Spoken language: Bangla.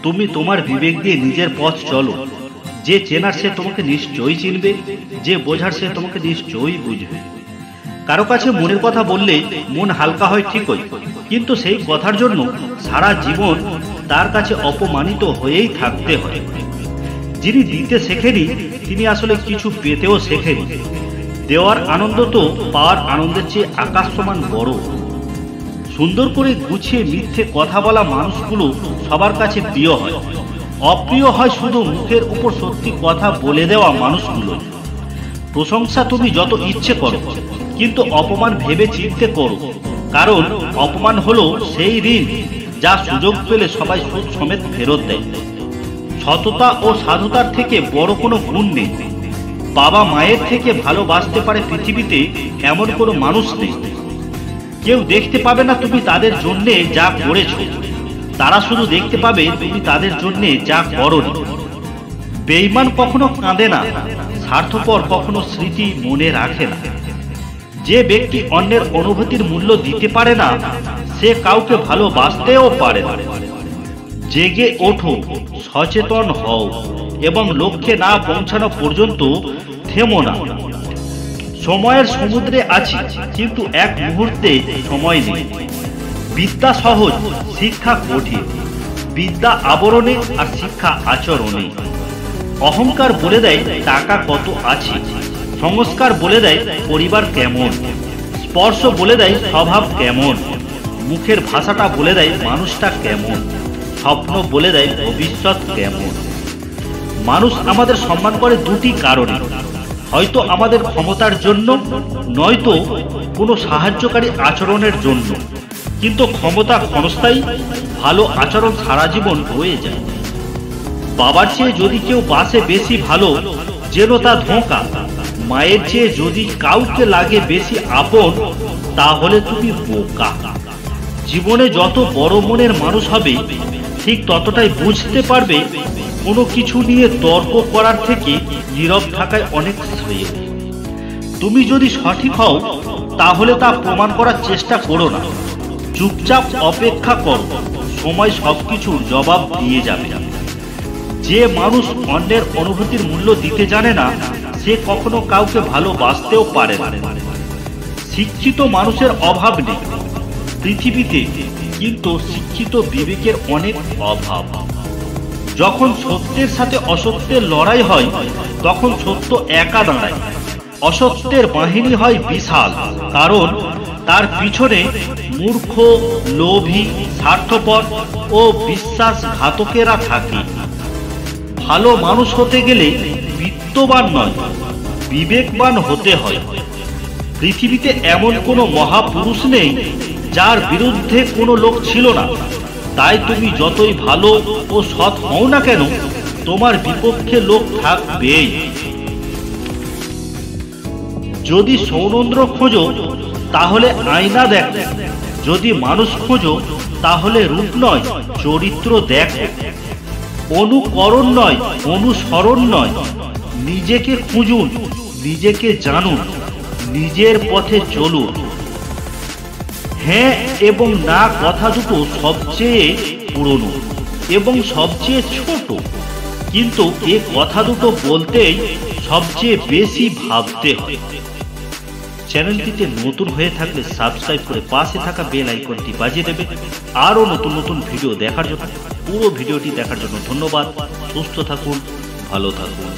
তুমি তোমার বিবেক দিয়ে নিজের পথ চলো। যে চেনার সে তোমাকে নিশ্চয়ই চিনবে, যে বোঝার সে তোমাকে নিশ্চয়ই বুঝবে। কারো কাছে মনের কথা বললে মন হালকা হয় ঠিকই, কিন্তু সেই কথার জন্য সারা জীবন তার কাছে অপমানিত হয়েই থাকতে হয়। যিনি দিতে শেখেনি তিনি আসলে কিছু পেতেও শেখেনি। দেওয়ার আনন্দ তো পাওয়ার আনন্দের চেয়ে আকাশ সমান বড়। সুন্দর করে গুছিয়ে মিথ্যে কথা বলা মানুষগুলো সবার কাছে প্রিয় হয়। অপ্রিয় হয় শুধু মুখের উপর সত্যি কথা বলে দেওয়া মানুষগুলো। প্রশংসা তুমি যত ইচ্ছে করো, কিন্তু অপমান ভেবে চিন্তে করো, কারণ অপমান হলো সেই ঋণ যা সুযোগ পেলে সবাই সুদ সমেত ফেরত দেয়। সততা ও সাধুতার থেকে বড় কোনো গুণ নেই। বাবা মায়ের থেকে ভালোবাসতে পারে পৃথিবীতে এমন কোনো মানুষ নেই। কেউ দেখতে পাবে না তুমি তাদের জন্যে যা করেছো, তারা শুধু দেখতে পাবে তুমি তাদের জন্যে যা করোনি। বেঈমান কখনো কাঁদে না, স্বার্থপর কখনো স্মৃতি মনে রাখে না। যে ব্যক্তি অন্যের অনুভূতির মূল্য দিতে পারে না, সে কাউকে ভালোবাসতেও পারে না। জেগে ওঠো, সচেতন হও এবং লক্ষ্যে না পৌঁছানো পর্যন্ত থেমো না। সময়ের সমুদ্রে আছি, কিন্তু এক মুহূর্তে সময় নেই। বিদ্যা সহজ, শিক্ষা কঠিন। বিদ্যা আবরণে আর শিক্ষা আচরণে। অহংকার বলে দেয় টাকা কত আছে, সংস্কার বলে দেয় পরিবার কেমন, স্পর্শ বলে দেয় স্বভাব কেমন, মুখের ভাষাটা বলে দেয় মানুষটা কেমন, স্বপ্ন বলে দেয় ভবিষ্যৎ কেমন। মানুষ আমাদের সম্মান করে দুটি কারণে, হয়তো আমাদের ক্ষমতার জন্য, নয়তো কোনো সাহায্যকারী আচরণের জন্য। কিন্তু ক্ষমতা ক্ষণস্থায়ী, ভালো আচরণ সারা জীবন রয়ে যায়। বাবার চেয়ে যদি কেউ বাসে বেশি ভালো, যেন তা ধোঁকা। মায়ের চেয়ে যদি কাউকে লাগে বেশি আপন, তাহলে তুমি বোকা। জীবনে যত বড় মনের মানুষ হবে, ঠিক ততটাই বুঝতে পারবে কোনো কিছু নিয়ে তর্ক করার থেকে নীরব থাকায় অনেক শ্রেয়। তুমি যদি সঠিক হও, তাহলে তা প্রমাণ করার চেষ্টা করো না। চুপচাপ অপেক্ষা করো, সময় সবকিছুর জবাব দিয়ে যাবে। যে মানুষ অন্যের অনুভূতির মূল্য দিতে জানে না, সে কখনো কাউকে ভালোবাসতেও পারে না। শিক্ষিত মানুষের অভাব নেই পৃথিবীতে, কিন্তু শিক্ষিত বিবেকের অনেক অভাব। যখন সত্যের সাথে অসত্যের লড়াই হয়, তখন সত্য একা দাঁড়ায়। অসত্যের বাহিনী হয় বিশাল, কারণ তার পিছনে মূর্খ, লোভী, স্বার্থপর ও বিশ্বাসঘাতকেরা থাকে। ভালো মানুষ হতে গেলে বিত্তবান নয়, বিবেকবান হতে হয়। পৃথিবীতে এমন কোনো মহাপুরুষ নেই যার বিরুদ্ধে কোনো লোক ছিল না। তাই তুমি যতই ভালো ও সৎ হও না কেন, তোমার বিপক্ষে লোক থাকবেই। যদি সৌনন্দ্র খোঁজো, তাহলে আয়না দেখো। যদি মানুষ খোঁজো, তাহলে রূপ নয়, চরিত্র দেখো। অনুকরণ নয়, অনুসরণ নয়, নিজেকে খুঁজুন, নিজেকে জানুন, নিজের পথে চলুন। হ্যাঁ এবং না কথা দুটো সবচেয়ে পুরনো এবং সবচেয়ে ছোট, কিন্তু এ কথা দুটো বলতেই সবচেয়ে বেশি ভাবতে হয়। চ্যানেলটিতে নতুন হয়ে থাকলে সাবস্ক্রাইব করে পাশে থাকা বেল আইকনটি বাজিয়ে দেবে আরও নতুন নতুন ভিডিও দেখার জন্য। পুরো ভিডিওটি দেখার জন্য ধন্যবাদ। সুস্থ থাকুন, ভালো থাকুন।